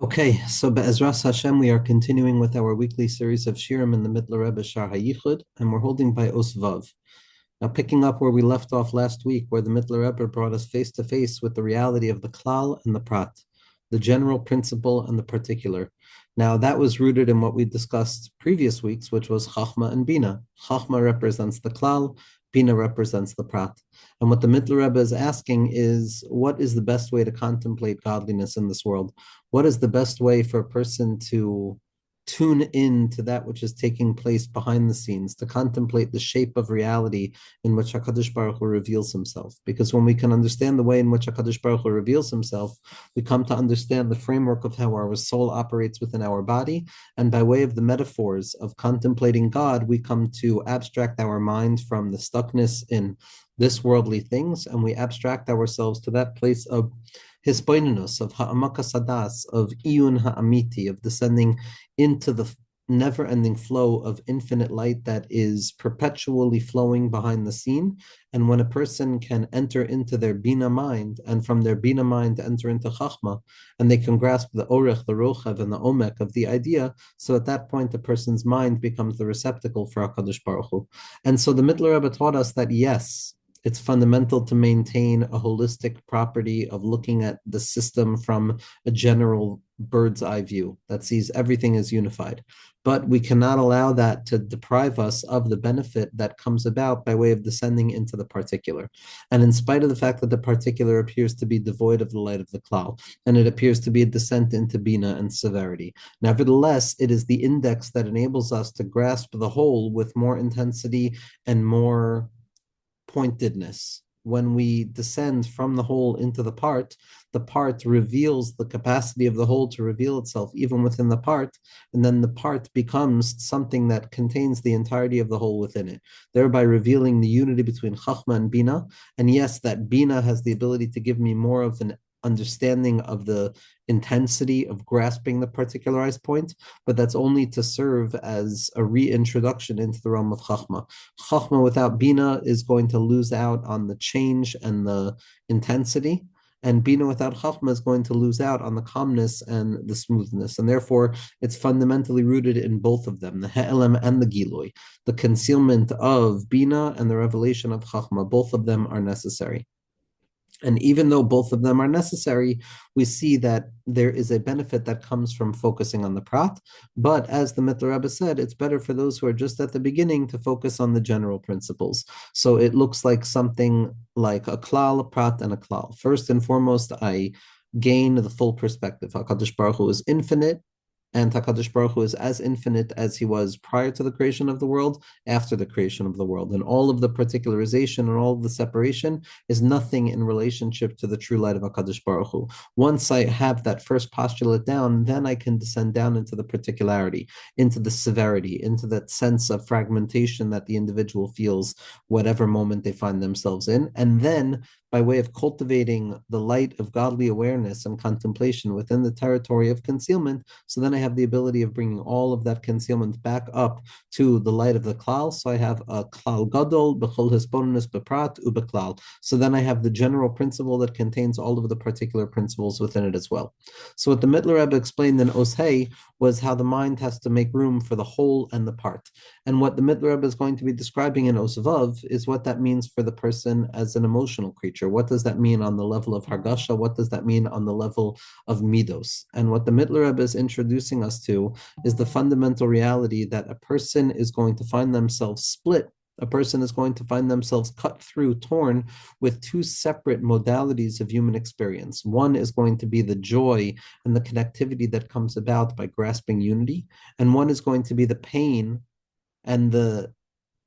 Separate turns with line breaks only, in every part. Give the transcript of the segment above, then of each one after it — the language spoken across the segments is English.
Okay, so Be'ezras Hashem, we are continuing with our weekly series of Shirim in the Mittler Rebbe Shaar HaYichud, and we're holding by Osvav. Now, picking up where we left off last week, where the Mittler Rebbe brought us face to face with the reality of the klal and the prat, the general principle and the particular. Now, that was rooted in what we discussed previous weeks, which was Chachma and Bina. Chachma represents the klal, Bina represents the prat. And what the Mittler Rebbe is asking is, what is the best way to contemplate godliness in this world? What is the best way for a person to tune in to that which is taking place behind the scenes, to contemplate the shape of reality in which HaKadosh Baruch Hu reveals himself? Because when we can understand the way in which HaKadosh Baruch Hu reveals himself, we come to understand the framework of how our soul operates within our body. And by way of the metaphors of contemplating God, we come to abstract our mind from the stuckness in this worldly things, and we abstract ourselves to that place of hisboinenus, of ha'amakas hadas, of iyun ha'amiti, of descending into the never-ending flow of infinite light that is perpetually flowing behind the scene. And when a person can enter into their bina mind, and from their bina mind enter into chachma, and they can grasp the orech, the rochav, and the omek of the idea, so at that point, the person's mind becomes the receptacle for HaKadosh Baruch Hu. And so the Mittler Rebbe taught us that yes, it's fundamental to maintain a holistic property of looking at the system from a general bird's eye view that sees everything as unified. But we cannot allow that to deprive us of the benefit that comes about by way of descending into the particular. And in spite of the fact that the particular appears to be devoid of the light of the klal, and it appears to be a descent into bina and severity, nevertheless, it is the index that enables us to grasp the whole with more intensity and more pointedness. When we descend from the whole into the part reveals the capacity of the whole to reveal itself even within the part, and then the part becomes something that contains the entirety of the whole within it, thereby revealing the unity between Chachma and Bina. And yes, that Bina has the ability to give me more of an understanding of the intensity of grasping the particularized point, but that's only to serve as a reintroduction into the realm of Chachma. Chachma without Bina is going to lose out on the change and the intensity, and Bina without Chachma is going to lose out on the calmness and the smoothness. And therefore, it's fundamentally rooted in both of them, the He'elem and the Giloi. The concealment of Bina and the revelation of Chachma, both of them are necessary. And even though both of them are necessary, we see that there is a benefit that comes from focusing on the prat. But as the Mittler Rebbe said, it's better for those who are just at the beginning to focus on the general principles. So it looks like something like a klal, a prat, and a klal. First and foremost, I gain the full perspective. HaKadosh Baruch Hu is infinite, and HaKadosh Baruch Hu is as infinite as he was prior to the creation of the world, after the creation of the world. And all of the particularization and all of the separation is nothing in relationship to the true light of HaKadosh Baruch Hu. Once I have that first postulate down, then I can descend down into the particularity, into the severity, into that sense of fragmentation that the individual feels whatever moment they find themselves in. And then by way of cultivating the light of godly awareness and contemplation within the territory of concealment, so then I have the ability of bringing all of that concealment back up to the light of the klal. So I have a klal gadol, b'chol hisbonenus b'prat u'b'klal. So then I have the general principle that contains all of the particular principles within it as well. So what the Mittler Rebbe explained in Oshei was how the mind has to make room for the whole and the part. And what the Mittler Rebbe is going to be describing in Osvav is what that means for the person as an emotional creature. What does that mean on the level of Hargasha? What does that mean on the level of Midos? And what the Mittler Rebbe is introducing us to is the fundamental reality that a person is going to find themselves split. A person is going to find themselves cut through, torn with two separate modalities of human experience. One is going to be the joy and the connectivity that comes about by grasping unity, and one is going to be the pain and the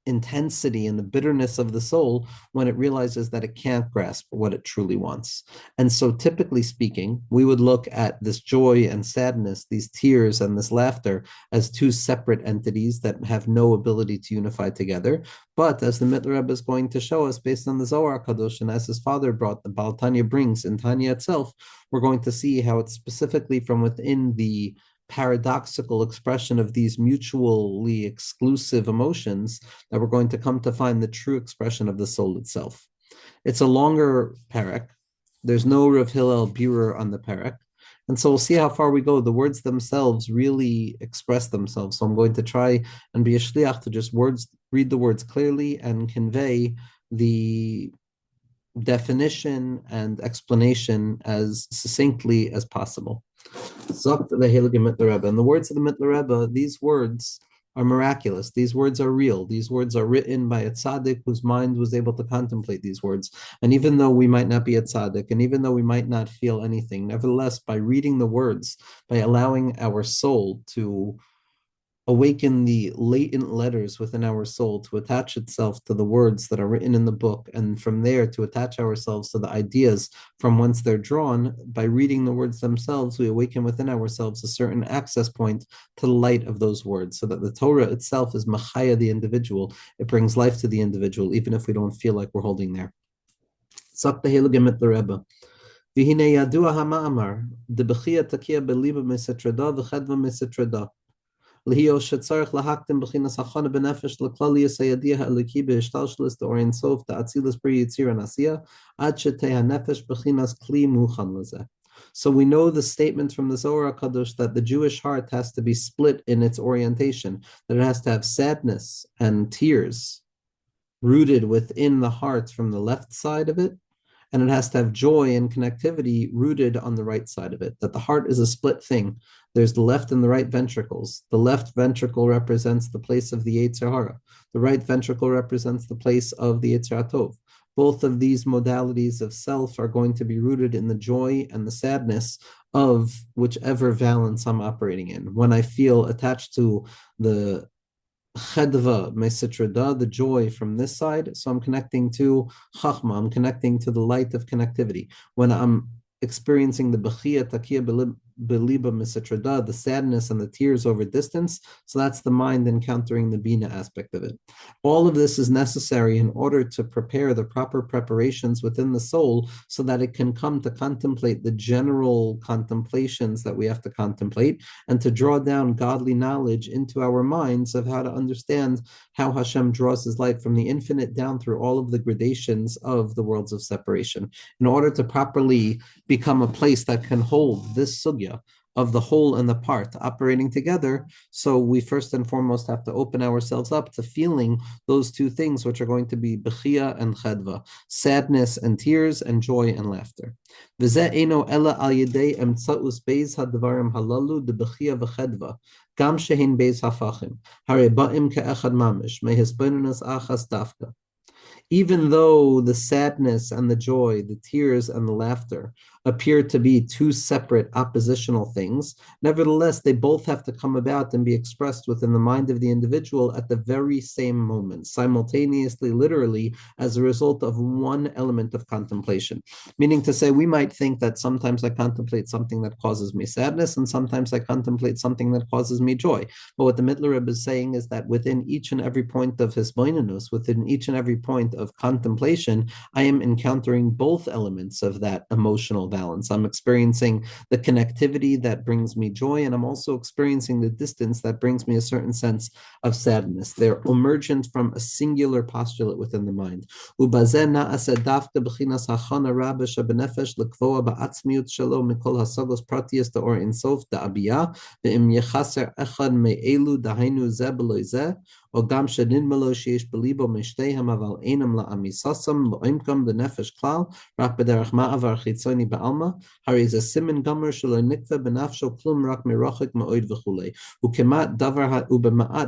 intensity and the bitterness of the soul when it realizes that it can't grasp what it truly wants. And so, typically speaking, we would look at this joy and sadness, these tears and this laughter, as two separate entities that have no ability to unify together. But as the Mittler Rebbe is going to show us, based on the Zohar Kadosh, and as his father brought, the Baal Tanya brings in Tanya itself, we're going to see how it's specifically from within the paradoxical expression of these mutually exclusive emotions that we're going to come to find the true expression of the soul itself. It's a longer parak. There's no Rav Hillel Burer on the parak. And so we'll see how far we go. The words themselves really express themselves. So I'm going to try and be a shliach to just read the words clearly and convey the definition and explanation as succinctly as possible. Zokt the Heilige Mittler Rebbe. In the words of the Mittler Rebbe, these words are miraculous. These words are real. These words are written by a tzaddik whose mind was able to contemplate these words. And even though we might not be a tzaddik, and even though we might not feel anything, nevertheless, by reading the words, by allowing our soul to awaken the latent letters within our soul to attach itself to the words that are written in the book, and from there to attach ourselves to the ideas from whence they're drawn. By reading the words themselves, we awaken within ourselves a certain access point to the light of those words, so that the Torah itself is machaya the individual. It brings life to the individual, even if we don't feel like we're holding there. V'hinei yadua ha'ma'amar, debechia takia beliba mesetreda v'chedva mesetreda. Lihio shetzarich lahaktim b'chinas hachana b'nefesh l'klalius hayadiyah ha'eliki b'hishtalshelis d'orin sof da'atzilas b'ri yitzira nasiya ad shetei ha'nefesh b'chinas kli muchan lezeh. So we know the statement from the Zohar HaKadosh that the Jewish heart has to be split in its orientation, that it has to have sadness and tears rooted within the heart from the left side of it, and it has to have joy and connectivity rooted on the right side of it, that the heart is a split thing. There's the left and the right ventricles. The left ventricle represents the place of the Yetzer Hara. The right ventricle represents the place of the Yetzer HaTov. Both of these modalities of self are going to be rooted in the joy and the sadness of whichever valence I'm operating in. When I feel attached to the chedva mesitrada, the joy from this side, so I'm connecting to chachma, I'm connecting to the light of connectivity. When I'm experiencing the bechia takia beliba mesitrada, the sadness and the tears over distance, so that's the mind encountering the bina aspect of it. All of this is necessary in order to prepare the proper preparations within the soul so that it can come to contemplate the general contemplations that we have to contemplate, and to draw down godly knowledge into our minds of how to understand how Hashem draws his light from the infinite down through all of the gradations of the worlds of separation, in order to properly become a place that can hold this sugya of the whole and the part operating together. So we first and foremost have to open ourselves up to feeling those two things, which are going to be bechia and chedva, sadness and tears, and joy and laughter. V'zeh eino ela al yedei emtzaus beis hadvarim halalu de bechia v'chedva, gam shehin beis hafachim, hare ba'im ke'echad mamish, mehisbonenus achas dafka. Even though the sadness and the joy, the tears and the laughter appear to be two separate oppositional things, nevertheless, they both have to come about and be expressed within the mind of the individual at the very same moment, simultaneously, literally, as a result of one element of contemplation. Meaning to say, we might think that sometimes I contemplate something that causes me sadness, and sometimes I contemplate something that causes me joy. But what the Mittler Rebbe is saying is that within each and every point of hisbonenus, within each and every point of contemplation, I am encountering both elements of that emotional balance. I'm experiencing the connectivity that brings me joy, and I'm also experiencing the distance that brings me a certain sense of sadness. They're emergent from a singular postulate within the mind. או גם שנדמה שיש בליבו משתיהם, אבל אינם לעמיססם, לעומקם בנפש כלל, רק בדרך מעבר חיצוני בעלמא, הרי זה סימן גמר שלא נקטע בנפשו כלום רק מרחק מאוד וכולי. ובמעט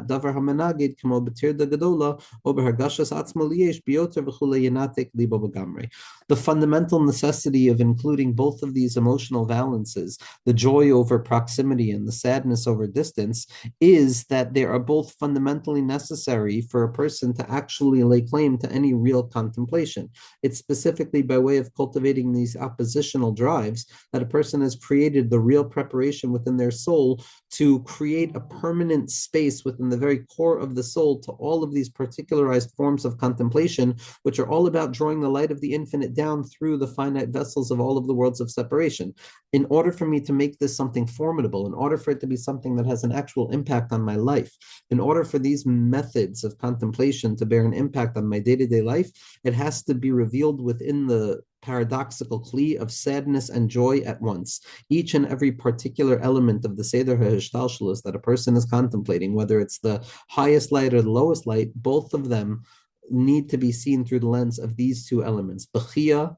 דבר המנגד, כמו בטרדה גדולה, או בהרגשת עצמו ליש, ביותר וכולי ינתק ליבו בגמרי. The fundamental necessity of including both of these emotional valences, the joy over proximity and the sadness over distance, is that they are both fundamentally necessary for a person to actually lay claim to any real contemplation. It's specifically by way of cultivating these oppositional drives that a person has created the real preparation within their soul to create a permanent space within the very core of the soul to all of these particularized forms of contemplation, which are all about drawing the light of the infinite down through the finite vessels of all of the worlds of separation. In order for me to make this something formidable, in order for it to be something that has an actual impact on my life, in order for these methods of contemplation to bear an impact on my day-to-day life, it has to be revealed within the paradoxical kli of sadness and joy at once. Each and every particular element of the Seder HaHishtalshelus that a person is contemplating, whether it's the highest light or the lowest light, both of them need to be seen through the lens of these two elements: Bechia,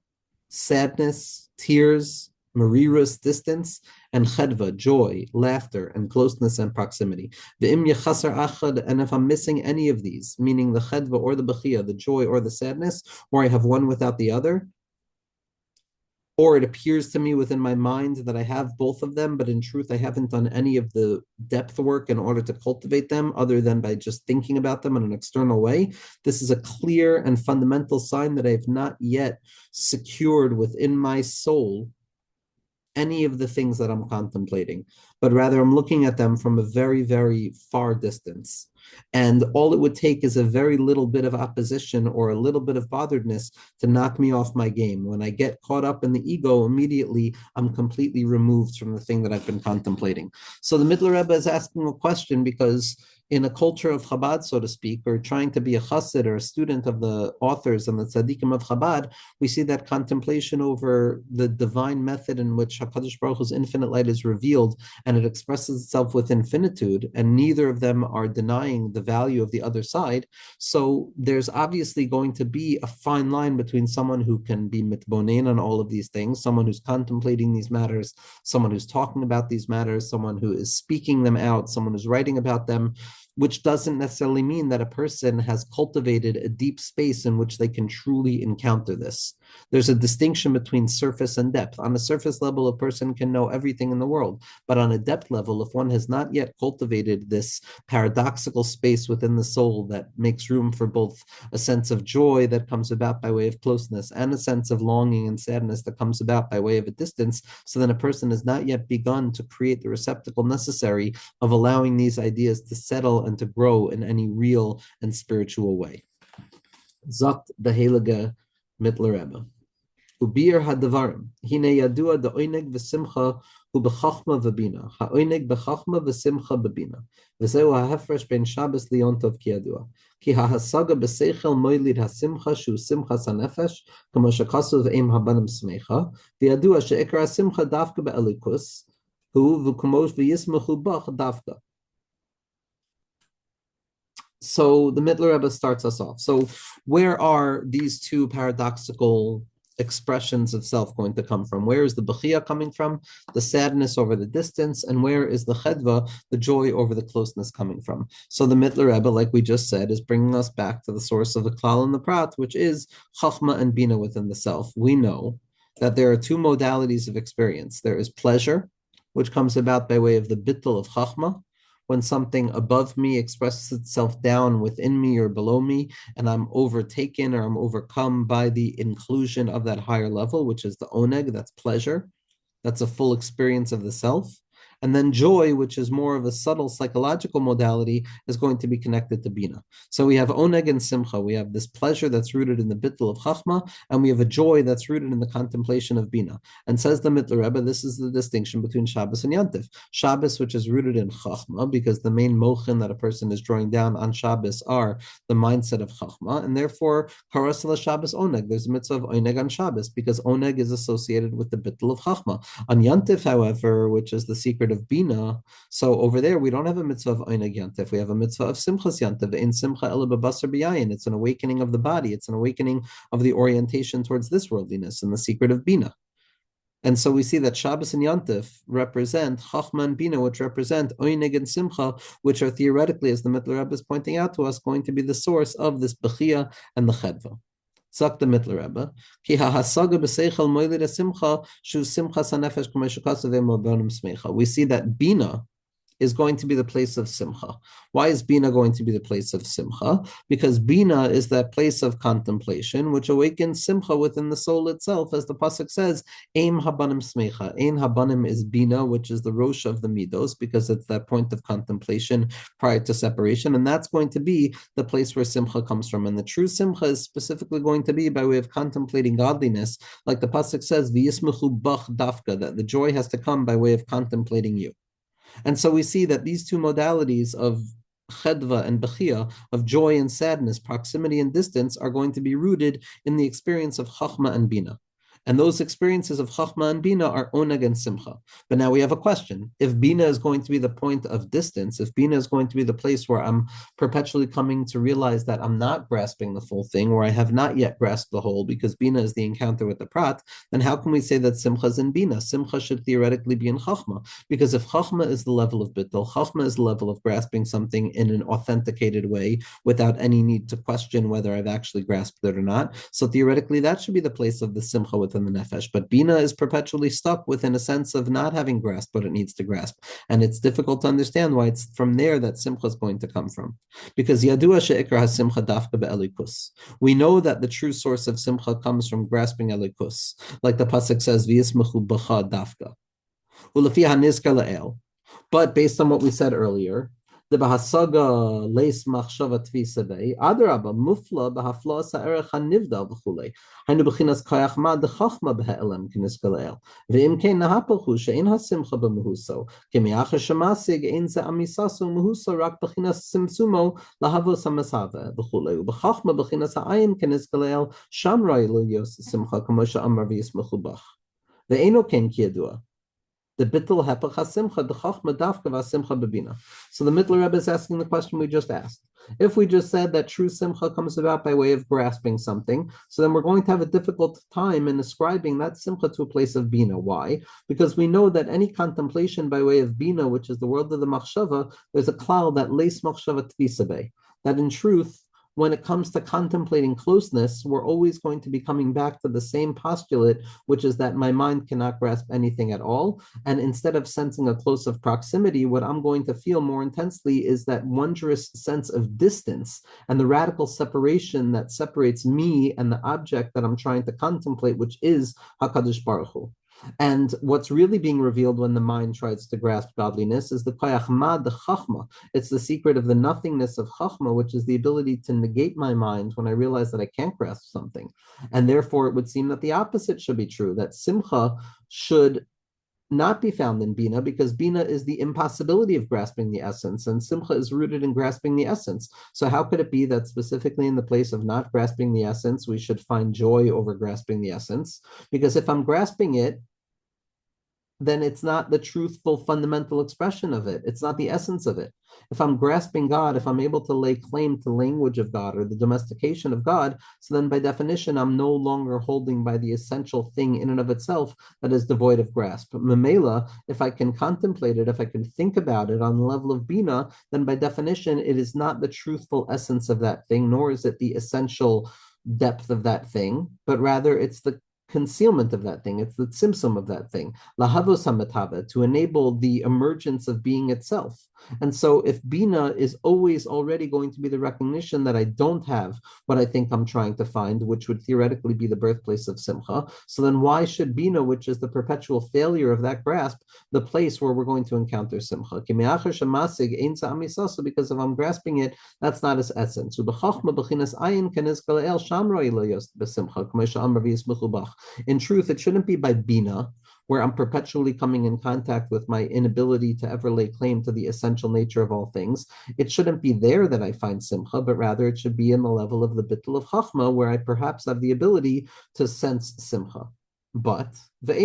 sadness, tears, marirus, distance, and chedva, joy, laughter, and closeness and proximity. And if I'm missing any of these, meaning the chedva or the bechia, the joy or the sadness, or I have one without the other, or it appears to me within my mind that I have both of them, but in truth, I haven't done any of the depth work in order to cultivate them other than by just thinking about them in an external way. This is a clear and fundamental sign that I have not yet secured within my soul any of the things that I'm contemplating, but rather I'm looking at them from a very, very far distance. And all it would take is a very little bit of opposition or a little bit of botheredness to knock me off my game. When I get caught up in the ego, immediately I'm completely removed from the thing that I've been contemplating. So the Mittler Rebbe is asking a question because in a culture of Chabad, so to speak, or trying to be a chassid or a student of the authors and the tzaddikim of Chabad, we see that contemplation over the divine method in which HaKadosh Baruch Hu's infinite light is revealed, and it expresses itself with infinitude, and neither of them are denying the value of the other side. So there's obviously going to be a fine line between someone who can be mitbonein on all of these things, someone who's contemplating these matters, someone who's talking about these matters, someone who is speaking them out, someone who's writing about them, which doesn't necessarily mean that a person has cultivated a deep space in which they can truly encounter this. There's a distinction between surface and depth. On a surface level, a person can know everything in the world, but on a depth level, if one has not yet cultivated this paradoxical space within the soul that makes room for both a sense of joy that comes about by way of closeness and a sense of longing and sadness that comes about by way of a distance, so then a person has not yet begun to create the receptacle necessary of allowing these ideas to settle and to grow in any real and spiritual way. Zot the Heilige Mittler Rebbe. Ubir hadavarim. Hine yadua the oineg v'simcha ubechachma v'bina. Ha'oineg bechachma v'simcha b'bina. V'zeu ha'hefresh ben Shabbos liontov ki yadua. Ki ha'hasaga b'seichel moilid ha'simcha shu simcha sanefesh kamo shekasu v'eim habanim smecha v'yadua she'ikra simcha davka be'elikus hu v'kumosh v'yismechu bach davka. So the Mittler Rebbe starts us off. So where are these two paradoxical expressions of self going to come from? Where is the bechia coming from, the sadness over the distance, and where is the chedva, the joy over the closeness, coming from? So the Mittler Rebbe, like we just said, is bringing us back to the source of the klal and the prat, which is chachma and bina within the self. We know that there are two modalities of experience. There is pleasure, which comes about by way of the bittul of chachma, when something above me expresses itself down within me or below me, and I'm overtaken or I'm overcome by the inclusion of that higher level, which is the oneg, that's pleasure. That's a full experience of the self. And then joy, which is more of a subtle psychological modality, is going to be connected to bina. So we have oneg and simcha. We have this pleasure that's rooted in the bittul of chachma, and we have a joy that's rooted in the contemplation of bina. And says the Mittler Rebbe, this is the distinction between Shabbos and Yantif. Shabbos, which is rooted in chachma, because the main mochin that a person is drawing down on Shabbos are the mindset of chachma, and therefore karas la Shabbos oneg. There's a mitzvah of oneg on Shabbos because oneg is associated with the bittul of chachma. On Yantif, however, which is the secret of bina, so over there we don't have a mitzvah of oineg yantif, we have a mitzvah of simchas yantif. In simcha ela b'basar b'yayin, it's an awakening of the body, it's an awakening of the orientation towards this worldliness and the secret of bina. And so we see that Shabbos and Yantif represent Chachma and Bina, which represent Oineg and Simcha, which are theoretically, as the Mittler Rebbe is pointing out to us, going to be the source of this Bechia and the Chedva. Zak the Mittler Rebbe, Ki ha'hasaga b'seichel moilid ha'simcha shu simcha sanefesh k'may shukasav e'mobonim smecha. We see that Bina is going to be the place of simcha. Why is Bina going to be the place of simcha? Because Bina is that place of contemplation which awakens simcha within the soul itself, as the pasuk says, Eim habanim smecha. Ein habanim is Bina, which is the rosh of the midos, because it's that point of contemplation prior to separation, and that's going to be the place where simcha comes from. And the true simcha is specifically going to be by way of contemplating godliness, like the pasuk says, V'yismechu bach dafka, that the joy has to come by way of contemplating you. And so we see that these two modalities of chedva and bechia, of joy and sadness, proximity and distance, are going to be rooted in the experience of chachma and bina. And those experiences of Chachma and Bina are Oneg and Simcha. But now we have a question. If Bina is going to be the point of distance, if Bina is going to be the place where I'm perpetually coming to realize that I'm not grasping the full thing, where I have not yet grasped the whole, because Bina is the encounter with the Prat, then how can we say that Simcha is in Bina? Simcha should theoretically be in Chachma, because if Chachma is the level of Bittul, Chachma is the level of grasping something in an authenticated way without any need to question whether I've actually grasped it or not. So theoretically, that should be the place of the Simcha within the Nefesh. But Bina is perpetually stuck within a sense of not having grasped what it needs to grasp. And it's difficult to understand why it's from there that Simcha is going to come from. Because Yadua she'ikra ha-simcha dafka be'elikus. We know that the true source of Simcha comes from grasping elikus. Like the Pasuk says, v'yismechu b'cha dafka. U'lefi ha-nizkar la'el. But based on what we said earlier, the Bahasaga leis machshava tvisabei adraba mufla bahafla sa'erech hanivda v'chulei hainu b'chinas kayach ma dechachma b'ha'elem k'niskaleel v'im kein nahapachu she'in hasimcha b'mehuso k'miach shemasig ein ze amisaso mehuso rak b'chinas simsumo lahavos hamasave v'chulei u'b'chachma b'chinas ha'ayin k'niskaleel sham ra'y lo yos simcha k'mo she'amar v'yismechu bach ve'eno ken kiyadua. The bittul hepach hasimcha, the chachma dafka v'asimcha bebina. So the Mittler Rebbe is asking the question we just asked. If we just said that true simcha comes about by way of grasping something, so then we're going to have a difficult time in ascribing that simcha to a place of bina. Why? Because we know that any contemplation by way of bina, which is the world of the machshava, there's a cloud that leis machshava tvisabe. That in truth, when it comes to contemplating closeness, we're always going to be coming back to the same postulate, which is that my mind cannot grasp anything at all. And instead of sensing a close of proximity, what I'm going to feel more intensely is that wondrous sense of distance and the radical separation that separates me and the object that I'm trying to contemplate, which is HaKadosh Baruch Hu. And what's really being revealed when the mind tries to grasp godliness is the koyach mad, the chachma. It's the secret of the nothingness of chachma, which is the ability to negate my mind when I realize that I can't grasp something. And therefore, it would seem that the opposite should be true, that simcha should not be found in Bina, because Bina is the impossibility of grasping the essence, and Simcha is rooted in grasping the essence. So how could it be that specifically in the place of not grasping the essence, we should find joy over grasping the essence? Because if I'm grasping it, then it's not the truthful fundamental expression of it. It's not the essence of it. If I'm grasping God, if I'm able to lay claim to language of God or the domestication of God, so then by definition, I'm no longer holding by the essential thing in and of itself that is devoid of grasp. Memela, if I can contemplate it, if I can think about it on the level of Bina, then by definition, it is not the truthful essence of that thing, nor is it the essential depth of that thing, but rather it's the concealment of that thing. It's the tzimtzum of that thing. Lahavos hamatava, to enable the emergence of being itself. And so if Bina is always already going to be the recognition that I don't have what I think I'm trying to find, which would theoretically be the birthplace of Simcha, so then why should Bina, which is the perpetual failure of that grasp, the place where we're going to encounter Simcha? Because if I'm grasping it, that's not its essence. In truth, it shouldn't be by Bina, where I'm perpetually coming in contact with my inability to ever lay claim to the essential nature of all things. It shouldn't be there that I find Simcha, but rather it should be in the level of the Bittul of Chachma, where I perhaps have the ability to sense Simcha. But but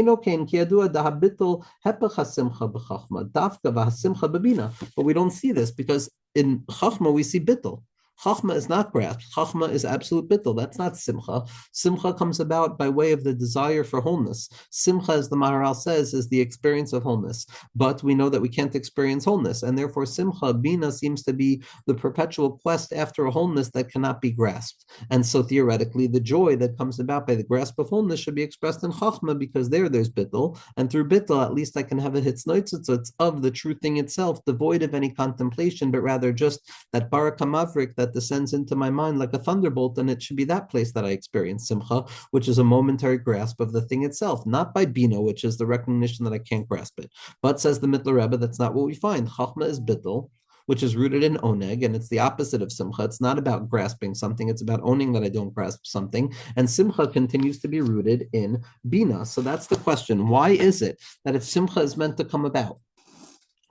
we don't see this because in Chachma we see Bittul. Chachma is not grasp. Chachma is absolute bittul. That's not simcha. Simcha comes about by way of the desire for wholeness. Simcha, as the Maharal says, is the experience of wholeness. But we know that we can't experience wholeness, and therefore simcha, bina, seems to be the perpetual quest after a wholeness that cannot be grasped. And so theoretically, the joy that comes about by the grasp of wholeness should be expressed in chachma, because there's bittul, and through bittul, at least I can have a hitznoitzitz of the true thing itself, devoid of any contemplation, but rather just that baraka mavrik that descends into my mind like a thunderbolt, and it should be that place that I experience simcha, which is a momentary grasp of the thing itself, not by bina, which is the recognition that I can't grasp it. But says the Mittler Rebbe, that's not what we find. Chachma is bittul, which is rooted in oneg, and it's the opposite of simcha. It's not about grasping something, it's about owning that I don't grasp something. And simcha continues to be rooted in bina. So that's the question. Why is it that if simcha is meant to come about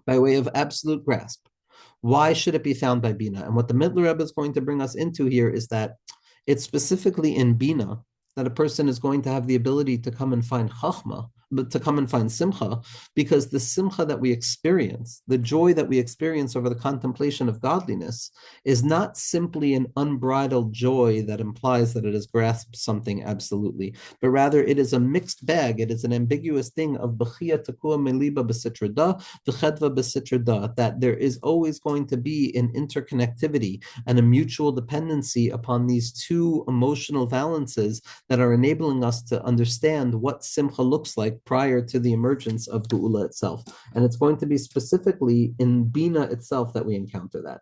by way of absolute grasp, why should it be found by Bina? And what the Mittler Rebbe is going to bring us into here is that it's specifically in Bina that a person is going to have the ability to come and find chachma, but to come and find simcha, because the simcha that we experience, the joy that we experience over the contemplation of godliness, is not simply an unbridled joy that implies that it has grasped something absolutely, but rather it is a mixed bag. It is an ambiguous thing of b'chia tekua meliba b'sitra da, v'chedva b'sitra da, that there is always going to be an interconnectivity and a mutual dependency upon these two emotional valences that are enabling us to understand what simcha looks like prior to the emergence of Geula itself. And it's going to be specifically in Bina itself that we encounter that.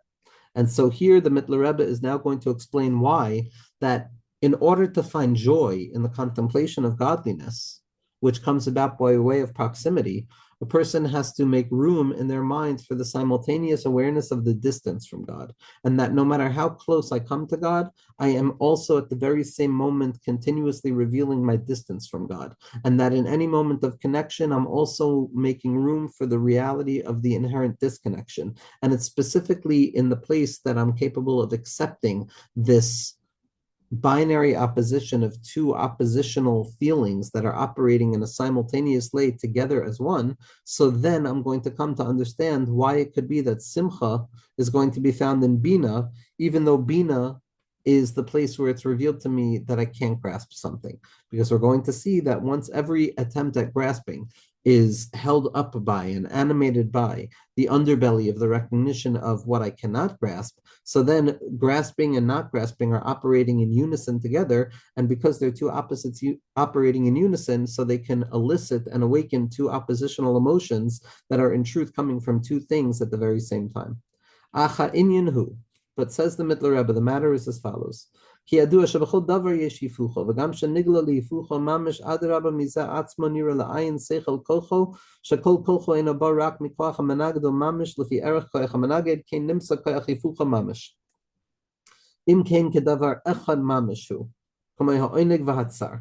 And so here the Mittler Rebbe is now going to explain why that in order to find joy in the contemplation of godliness, which comes about by way of proximity, a person has to make room in their mind for the simultaneous awareness of the distance from God, and that no matter how close I come to God, I am also at the very same moment continuously revealing my distance from God, and that in any moment of connection, I'm also making room for the reality of the inherent disconnection. And it's specifically in the place that I'm capable of accepting this binary opposition of two oppositional feelings that are operating in a simultaneous way together as one. So then I'm going to come to understand why it could be that simcha is going to be found in Bina, even though Bina is the place where it's revealed to me that I can't grasp something. Because we're going to see that once every attempt at grasping is held up by and animated by the underbelly of the recognition of what I cannot grasp, so then grasping and not grasping are operating in unison together. And because they're two opposites operating in unison, so they can elicit and awaken two oppositional emotions that are in truth coming from two things at the very same time. Acha inyan hu. But says the Mittler Rebbe, the matter is as follows. כי ידוע שבכל דבר יש היפוכו, וגם שנגלה להיפוכו ממש אדרבה מזה עצמו נראה לעין שכל כוחו, שכל כוחו אינו בא רק מכוח המנגד או ממש לפי ערך כוח המנגד, כן נמצא כוח היפוכו ממש. אם כן כדבר אחד ממש הוא, כמו העונג והצער.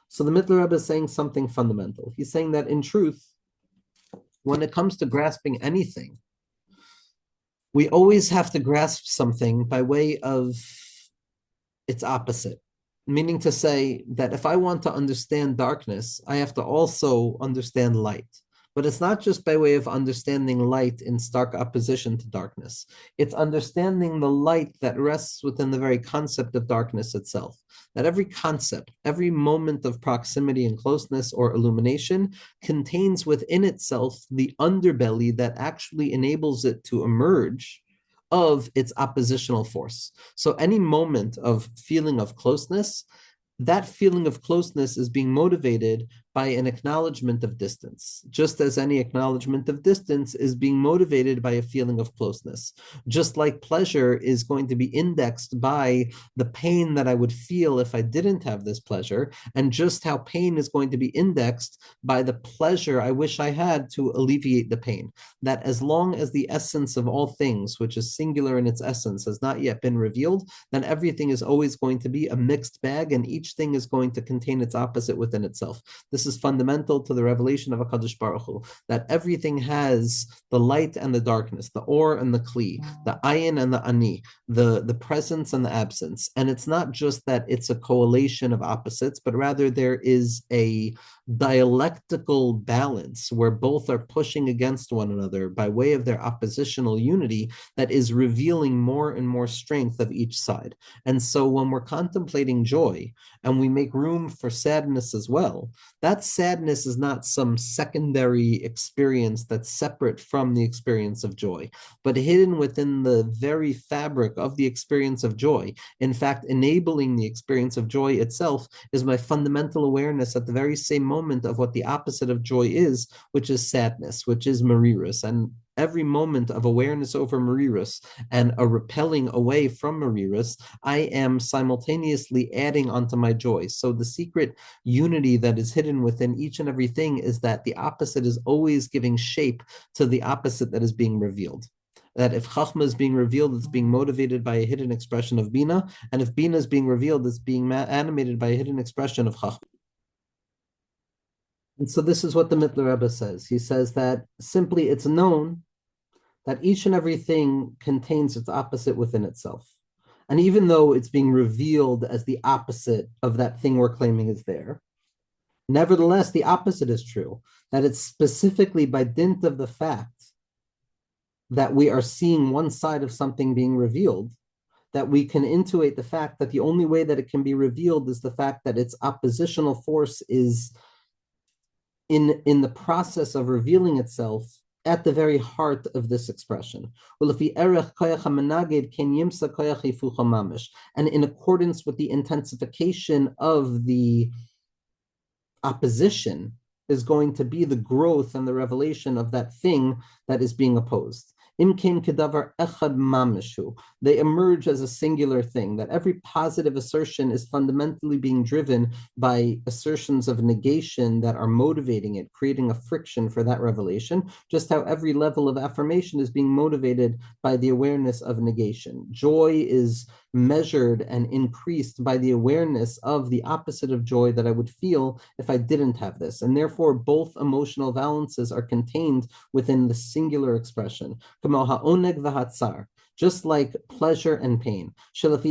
So the Mittler Rebbe is saying something fundamental. He's saying that in truth, when it comes to grasping anything, we always have to grasp something by way of its opposite, meaning to say that if I want to understand darkness, I have to also understand light. But it's not just by way of understanding light in stark opposition to darkness. It's understanding the light that rests within the very concept of darkness itself. That every concept, every moment of proximity and closeness or illumination contains within itself the underbelly that actually enables it to emerge of its oppositional force. So any moment of feeling of closeness, that feeling of closeness is being motivated by an acknowledgement of distance, just as any acknowledgement of distance is being motivated by a feeling of closeness. Just like pleasure is going to be indexed by the pain that I would feel if I didn't have this pleasure, and just how pain is going to be indexed by the pleasure I wish I had to alleviate the pain. That as long as the essence of all things, which is singular in its essence, has not yet been revealed, then everything is always going to be a mixed bag, and each thing is going to contain its opposite within itself. This is fundamental to the revelation of HaKadosh Baruch Hu, that everything has the light and the darkness, the or and the kli, the ayin and the ani, the presence and the absence. And it's not just that it's a correlation of opposites, but rather there is a dialectical balance where both are pushing against one another by way of their oppositional unity that is revealing more and more strength of each side. And so when we're contemplating joy and we make room for sadness as well, that sadness is not some secondary experience that's separate from the experience of joy, but hidden within the very fabric of the experience of joy. In fact, enabling the experience of joy itself is my fundamental awareness at the very same moment of what the opposite of joy is, which is sadness, which is marirus. And every moment of awareness over marirus and a repelling away from marirus, I am simultaneously adding onto my joy. So the secret unity that is hidden within each and everything is that the opposite is always giving shape to the opposite that is being revealed. That if Chachma is being revealed, it's being motivated by a hidden expression of Bina, and if Bina is being revealed, it's being animated by a hidden expression of Chachma. And so this is what the Mittler Rebbe says. He says that simply it's known that each and everything contains its opposite within itself. And even though it's being revealed as the opposite of that thing we're claiming is there, nevertheless, the opposite is true, that it's specifically by dint of the fact that we are seeing one side of something being revealed, that we can intuit the fact that the only way that it can be revealed is the fact that its oppositional force is in the process of revealing itself at the very heart of this expression. And in accordance with the intensification of the opposition is going to be the growth and the revelation of that thing that is being opposed. They emerge as a singular thing, that every positive assertion is fundamentally being driven by assertions of negation that are motivating it, creating a friction for that revelation, just how every level of affirmation is being motivated by the awareness of negation. Joy is measured and increased by the awareness of the opposite of joy that I would feel if I didn't have this. And therefore, both emotional valences are contained within the singular expression. Just like pleasure and pain. That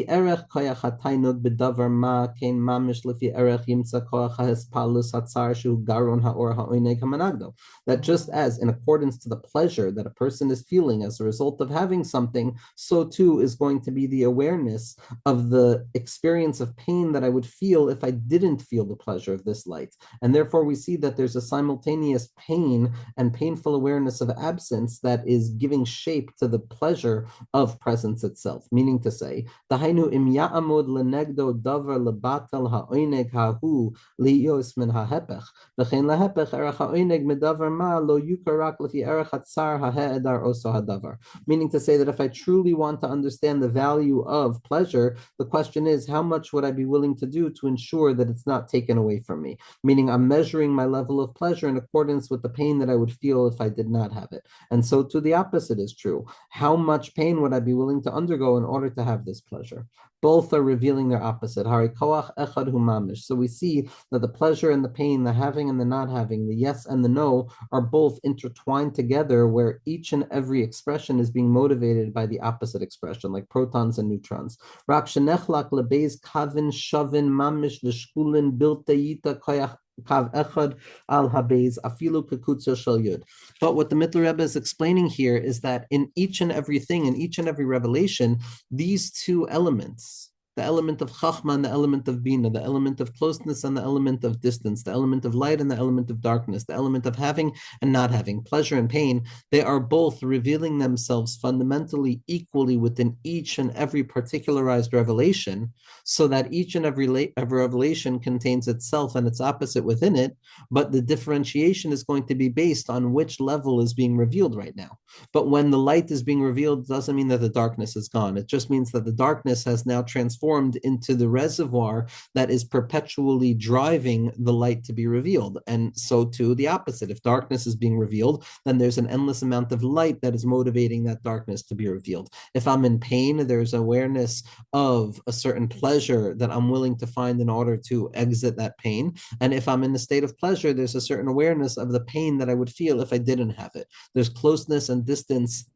just as in accordance to the pleasure that a person is feeling as a result of having something, so too is going to be the awareness of the experience of pain that I would feel if I didn't feel the pleasure of this light. And therefore we see that there's a simultaneous pain and painful awareness of absence that is giving shape to the pleasure of presence itself, meaning to say, Dahainu im ya'amud lenegdo davar lebatel ha'oineg hahu liyos min ha'hepech, v'chein lahepech erech ha'oineg medavar ma lo yukarak lefi erech hatzar ha'e'edar oso ha'davar. Meaning to say that if I truly want to understand the value of pleasure, the question is, how much would I be willing to do to ensure that it's not taken away from me? Meaning I'm measuring my level of pleasure in accordance with the pain that I would feel if I did not have it. And so too the opposite is true. How much pain would I be willing to undergo in order to have this pleasure? Both are revealing their opposite. Hari koach echad hu mamish. So we see that the pleasure and the pain, the having and the not having, the yes and the no, are both intertwined together, where each and every expression is being motivated by the opposite expression, like protons and neutrons. Rak shenechlak lebeis kavin shavin mamish v'shkulin biltayita koach kav echad al habeis afilu kekutza shel yud. But what the Mittler Rebbe is explaining here is that in each and every thing, in each and every revelation, these two elements, the element of chachma and the element of bina, the element of closeness and the element of distance, the element of light and the element of darkness, the element of having and not having, pleasure and pain, they are both revealing themselves fundamentally equally within each and every particularized revelation, so that each and every revelation contains itself and its opposite within it, but the differentiation is going to be based on which level is being revealed right now. But when the light is being revealed, it doesn't mean that the darkness is gone. It just means that the darkness has now transformed into the reservoir that is perpetually driving the light to be revealed. And so too the opposite. If darkness is being revealed, then there's an endless amount of light that is motivating that darkness to be revealed. If I'm in pain, there's awareness of a certain pleasure that I'm willing to find in order to exit that pain. And if I'm in a state of pleasure, there's a certain awareness of the pain that I would feel if I didn't have it. There's closeness and distance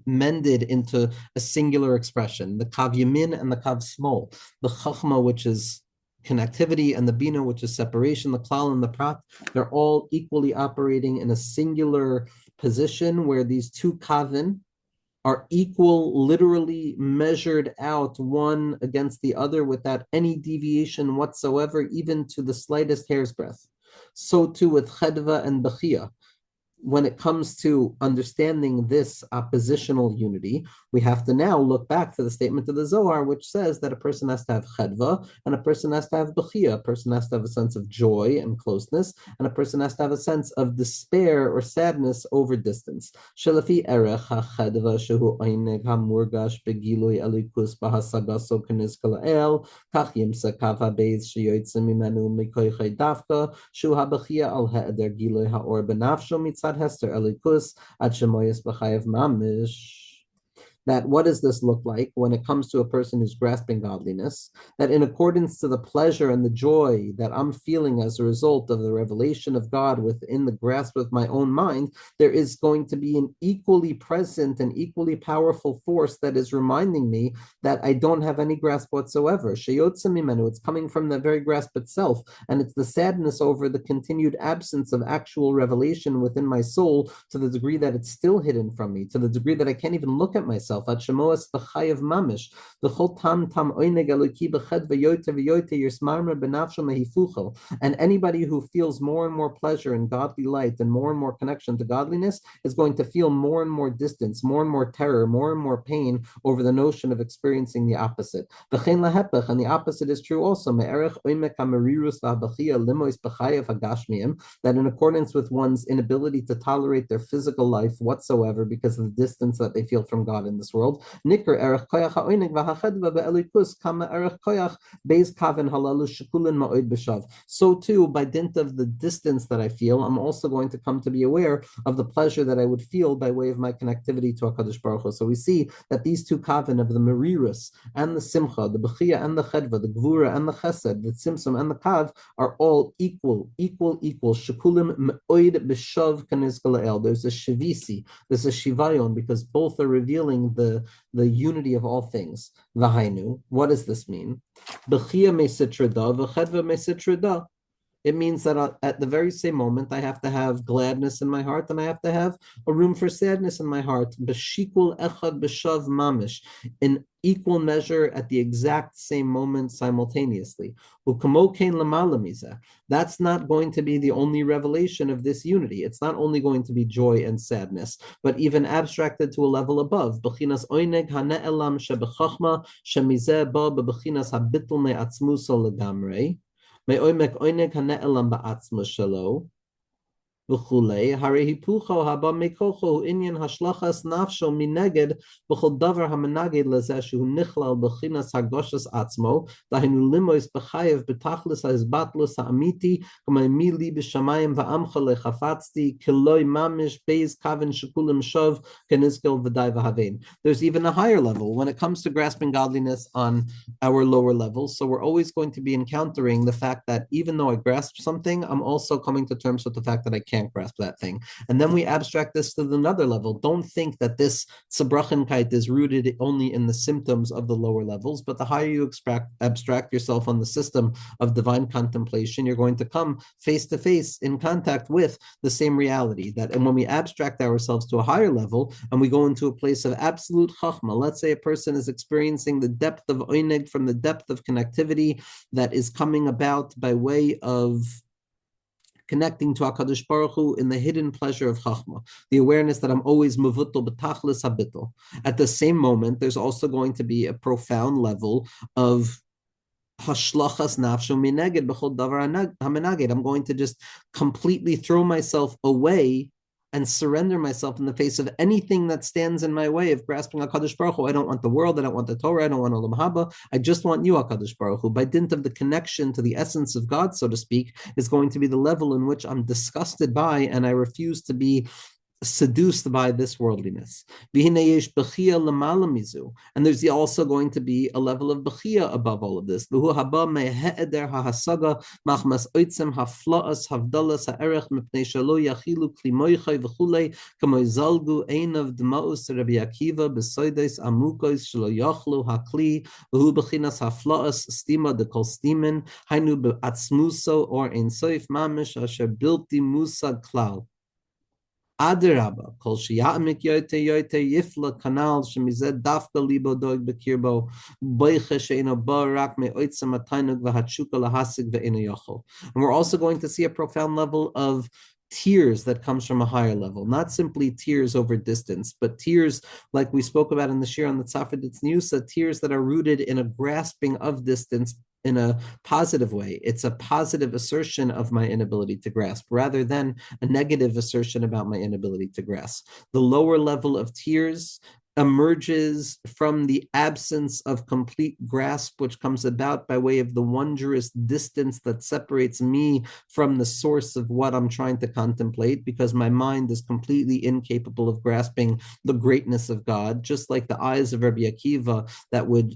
mended into a singular expression, the kav yamin and the kav small, the chachma, which is connectivity, and the bina, which is separation, the klal and the prat, they're all equally operating in a singular position where these two kavin are equal, literally measured out one against the other without any deviation whatsoever, even to the slightest hair's breadth. So too with chedva and bechia. When it comes to understanding this oppositional unity, we have to now look back to the statement of the Zohar, which says that a person has to have chedva and a person has to have bechia. A person has to have a sense of joy and closeness, and a person has to have a sense of despair or sadness over distance. Shelafi erech hachedva shehu einig hamurgash begilui elikus bahasagaso keniskal el kach yimsa kav habeis sheyotzim mimenu mikoichay dafka shu habechia al ha'eder gilui ha'or benafsho mitzad Hester Elikus at Shemoyes B'chayev Mamish. That what does this look like when it comes to a person who's grasping godliness? That in accordance to the pleasure and the joy that I'm feeling as a result of the revelation of God within the grasp of my own mind, there is going to be an equally present and equally powerful force that is reminding me that I don't have any grasp whatsoever. Sheyotze mimenu, it's coming from the very grasp itself, and it's the sadness over the continued absence of actual revelation within my soul to the degree that it's still hidden from me, to the degree that I can't even look at myself. At shemoas b'chayav mamish, v'chol tam tam oineg eloki b'ched v'yote v'yote yirsmarmer b'nafsho mehifucho. And anybody who feels more and more pleasure in godly light and more connection to godliness is going to feel more and more distance, more and more terror, more and more pain over the notion of experiencing the opposite. V'chein lahepech, and the opposite is true also. Me'erech oimek ha'merirus v'habachia limois b'chayav hagashmiim, that in accordance with one's inability to tolerate their physical life whatsoever because of the distance that they feel from God in this world. Nikr erech koyach ha'oinig v'hachedva be'elikus kama erech koyach beis kaven halalu shekulin ma'od b'shav. So too, by dint of the distance that I feel, I'm also going to come to be aware of the pleasure that I would feel by way of my connectivity to HaKadosh Baruch Hu. So we see that these two kaven of the merirus and the simcha, the bechia and the chedva, the gvura and the chesed, the tzimtzum and the kav are all equal. Shekulim me'od b'shav kanizkalael. There's a shivisi, there's a shivayon, because both are revealing the unity of all things. Vahainu, what does this mean? Bechia mesitrada, v'chedva mesitrada. It means that at the very same moment, I have to have gladness in my heart, and I have to have a room for sadness in my heart. B'shikul echad b'shav mamish, in equal measure at the exact same moment simultaneously. That's not going to be the only revelation of this unity. It's not only going to be joy and sadness, but even abstracted to a level above. B'chinas oineg hane'elam shebechachma shemizeh ba b'chinas habitul me'atzmuso legamrei. Me'oimek oineg hane'elam ba'atzma shelo. V'chulei harei hipucho haba mekocho inyan hashlachas nafsho mineged b'chol davar hamenaged lezeh shehu nichlal b'chinas hagoshas atzmo dahinu limois b'chayev b'tachlis ha'izbatlus ha'amiti k'may mili b'shamayim va'amcha lechafatzti kiloi mamish beis kaven shekulim shov kenizkel v'dai v'havein. There's even a higher level when it comes to grasping godliness on our lower levels. So we're always going to be encountering the fact that even though I grasp something, I'm also coming to terms with the fact that I can't grasp that thing. And then we abstract this to another level. Don't think that this tzabrachenkite is rooted only in the symptoms of the lower levels, but the higher you abstract yourself on the system of divine contemplation, you're going to come face to face in contact with the same reality. And when we abstract ourselves to a higher level and we go into a place of absolute chachma, let's say a person is experiencing the depth of oineg from the depth of connectivity that is coming about by way of connecting to HaKadosh Baruch Hu in the hidden pleasure of Chachma, the awareness that I'm always mevutol b'tachlis habitul. At the same moment, there's also going to be a profound level of hashlachas nafsho mineged b'chol davar hamenaged. I'm going to just completely throw myself away and surrender myself in the face of anything that stands in my way of grasping HaKadosh Baruch Hu. I don't want the world, I don't want the Torah, I don't want Olam Haba, I just want you, HaKadosh Baruch Hu. By dint of the connection to the essence of God, so to speak, is going to be the level in which I'm disgusted by and I refuse to be seduced by this worldliness. And there's also going to be a level of bechia above all of this. Adirabba, kol sheyamik yote yifla kanal shemized dafka libo dog bekirbo boiche sheino ba rak me oitzam atainug v'hatshuka lahasig ve'ino yochol. And we're also going to see a profound level of tears that comes from a higher level, not simply tears over distance, but tears like we spoke about in the Shaar on the Tzafed Tzniusa, tears that are rooted in a grasping of distance in a positive way. It's a positive assertion of my inability to grasp rather than a negative assertion about my inability to grasp. The lower level of tears emerges from the absence of complete grasp, which comes about by way of the wondrous distance that separates me from the source of what I'm trying to contemplate, because my mind is completely incapable of grasping the greatness of God, just like the eyes of Rabbi Akiva that would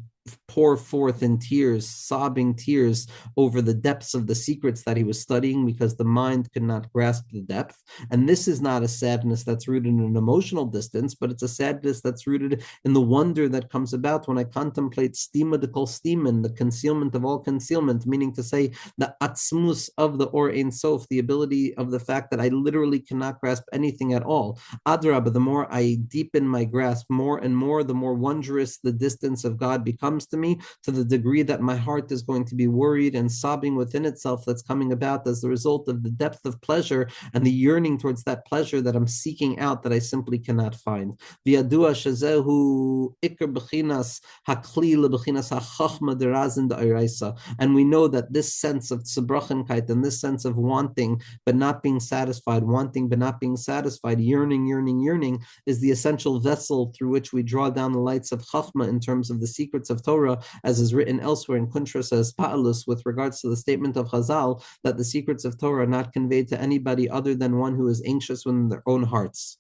pour forth in tears, sobbing tears over the depths of the secrets that he was studying, because the mind could not grasp the depth. And this is not a sadness that's rooted in an emotional distance, but it's a sadness that's rooted in the wonder that comes about when I contemplate stima de kol stimen, the concealment of all concealment, meaning to say the atzmus of the Or Ein Sof, the ability of the fact that I literally cannot grasp anything at all. Adrabah, the more I deepen my grasp, more and more, the more wondrous the distance of God becomes to me, to the degree that my heart is going to be worried and sobbing within itself, that's coming about as the result of the depth of pleasure and the yearning towards that pleasure that I'm seeking out, that I simply cannot find. V'yadua shazehu ikar b'chinas hakli lebechinas hachachma derazin da'iraisa. And we know that this sense of tzibrochenkait and this sense of wanting but not being satisfied, wanting but not being satisfied, yearning, yearning, yearning, is the essential vessel through which we draw down the lights of chachma in terms of the secrets of Torah, as is written elsewhere in Kuntra says Pa'alus, with regards to the statement of Chazal that the secrets of Torah are not conveyed to anybody other than one who is anxious within their own hearts,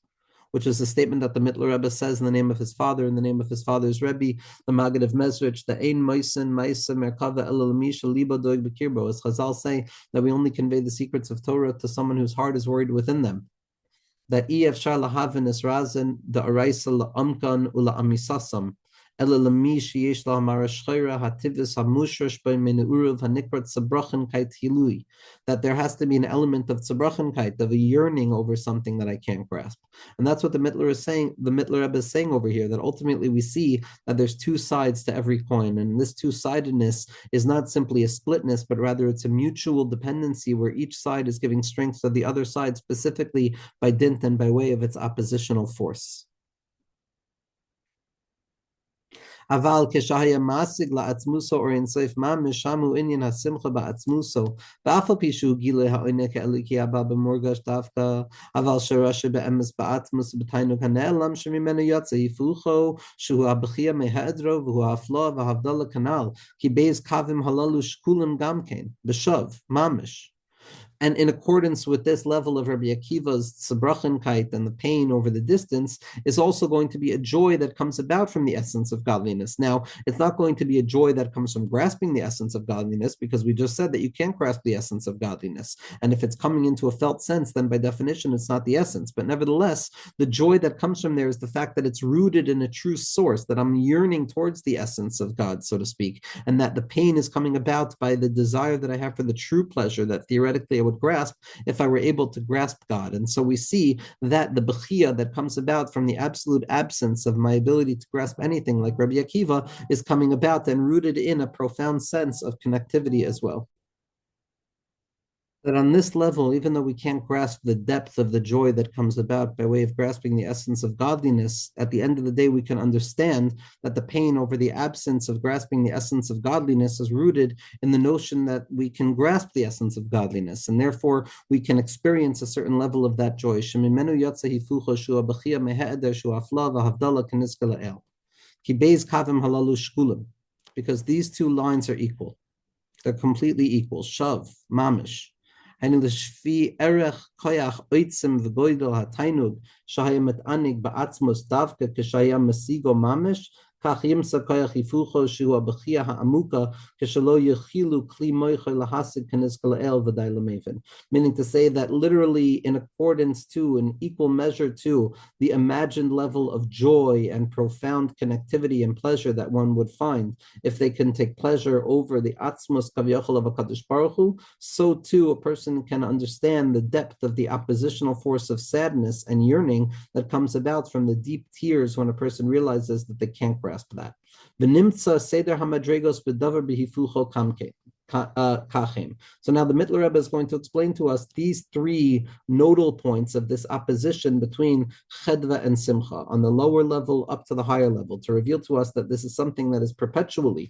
which is a statement that the Mittler Rebbe says in the name of his father, in the name of his father's Rebbe, the Maggid of Mezrich, the Ein Moisen Maisa Merkava Elamish Liba Doig Bekirbo, as Chazal say that we only convey the secrets of Torah to someone whose heart is worried within them. That Ef Shar Lahavin is Razin, the Araisa Amkan Ula Amisasam. That there has to be an element of tzabrochenkait, of a yearning over something that I can't grasp. And that's what the Mittler is saying, the Mittler Rebbe is saying over here, that ultimately we see that there's two sides to every coin, and this two-sidedness is not simply a splitness, but rather it's a mutual dependency where each side is giving strength to the other side, specifically by dint and by way of its oppositional force. Aval keshahaya masig la'atzmuso or in seif mamish shamu inyan hasimcha ba'atzmuso ba'afal pishu gile ha'oinek eliki abba b'morgash davka aval sharasha be'emes ba'atzmus b'tainu kane'elam shemimenu yatsa yifucho shu ha'bechia mehedro v'hu ha'aflo v'havdala kanal ki beis kavim halalu shkulim gamkein b'shav mamish. And in accordance with this level of Rabbi Akiva's tzabrachenkait and the pain over the distance, is also going to be a joy that comes about from the essence of godliness. Now, it's not going to be a joy that comes from grasping the essence of godliness, because we just said that you can't grasp the essence of godliness. And if it's coming into a felt sense, then by definition, it's not the essence. But nevertheless, the joy that comes from there is the fact that it's rooted in a true source, that I'm yearning towards the essence of God, so to speak, and that the pain is coming about by the desire that I have for the true pleasure that theoretically I would grasp if I were able to grasp God. And so we see that the bechia that comes about from the absolute absence of my ability to grasp anything, like Rabbi Akiva, is coming about and rooted in a profound sense of connectivity as well. That on this level, even though we can't grasp the depth of the joy that comes about by way of grasping the essence of godliness, at the end of the day, we can understand that the pain over the absence of grasping the essence of godliness is rooted in the notion that we can grasp the essence of godliness, and therefore we can experience a certain level of that joy. Because these two lines are equal. They're completely equal. Shav, mamish. And l'shvi erech koyach oitzim v'goydol hatainug shahaya metanig ba'atzmos davka k'shaya masigo mamish kach yimsa koyach yifucho shu abachia ha'amuka k'shalo yechilu kli moichoy lahasig k'nizka la'el v'day l'meven. Meaning to say that literally in accordance to, in equal measure to, the imagined level of joy and profound connectivity and pleasure that one would find if they can take pleasure over the atzmos kaviyachol of HaKadosh Baruch Hu, so too a person can understand the depth of the oppositional force of sadness and yearning that comes about from the deep tears when a person realizes that they can't grasp that. V'nimtza seder hamadregos b'davar b'hifucho kamke. kachim. So now the Mittler Rebbe is going to explain to us these three nodal points of this opposition between chedva and simcha, on the lower level up to the higher level, to reveal to us that this is something that is perpetually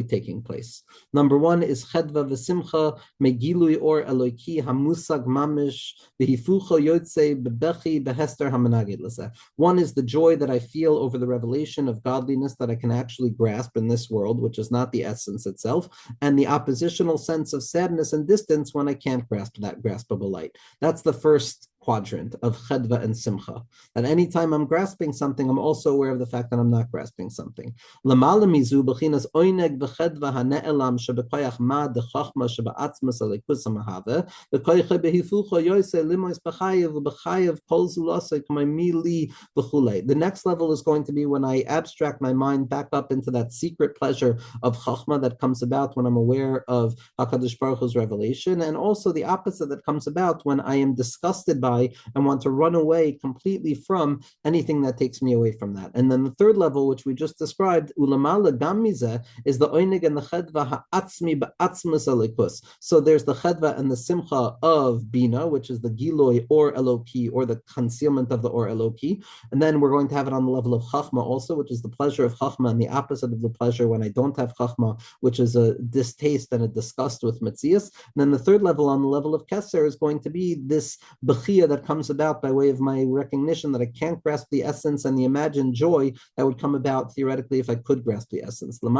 taking place. Number one is chedva v'simcha megilui or eloiki hamusag mamish v'hifucho yotze bebechi behester hamanagid l'seh. One is the joy that I feel over the revelation of godliness that I can actually grasp in this world, which is not the essence itself, and the oppositional sense of sadness and distance when I can't grasp that graspable light. That's the first quadrant of chedva and simcha. That anytime I'm grasping something, I'm also aware of the fact that I'm not grasping something. Lamala mizu b'chinas oineg v'chedva hane'elam shebekoyach ma dechachma shebe'atzmas alikus hamahave v'koyche behifucho yose limois b'chayev v'b'chayev kol zulase k'may mili v'chulei. The next level is going to be when I abstract my mind back up into that secret pleasure of chachma that comes about when I'm aware of HaKadosh Baruch Hu's revelation, and also the opposite that comes about when I am disgusted by and want to run away completely from anything that takes me away from that. And then the third level, which we just described, ulamala gamize, is the oinig and the chedva ha'atzmi ba'atzmus alikus. So there's the chedva and the simcha of bina, which is the giloi or eloki, or the concealment of the or eloki. And then we're going to have it on the level of chachma also, which is the pleasure of chachma, and the opposite of the pleasure when I don't have chachma, which is a distaste and a disgust with metzias. And then the third level, on the level of keser, is going to be this bechia that comes about by way of my recognition that I can't grasp the essence, and the imagined joy that would come about theoretically if I could grasp the essence. And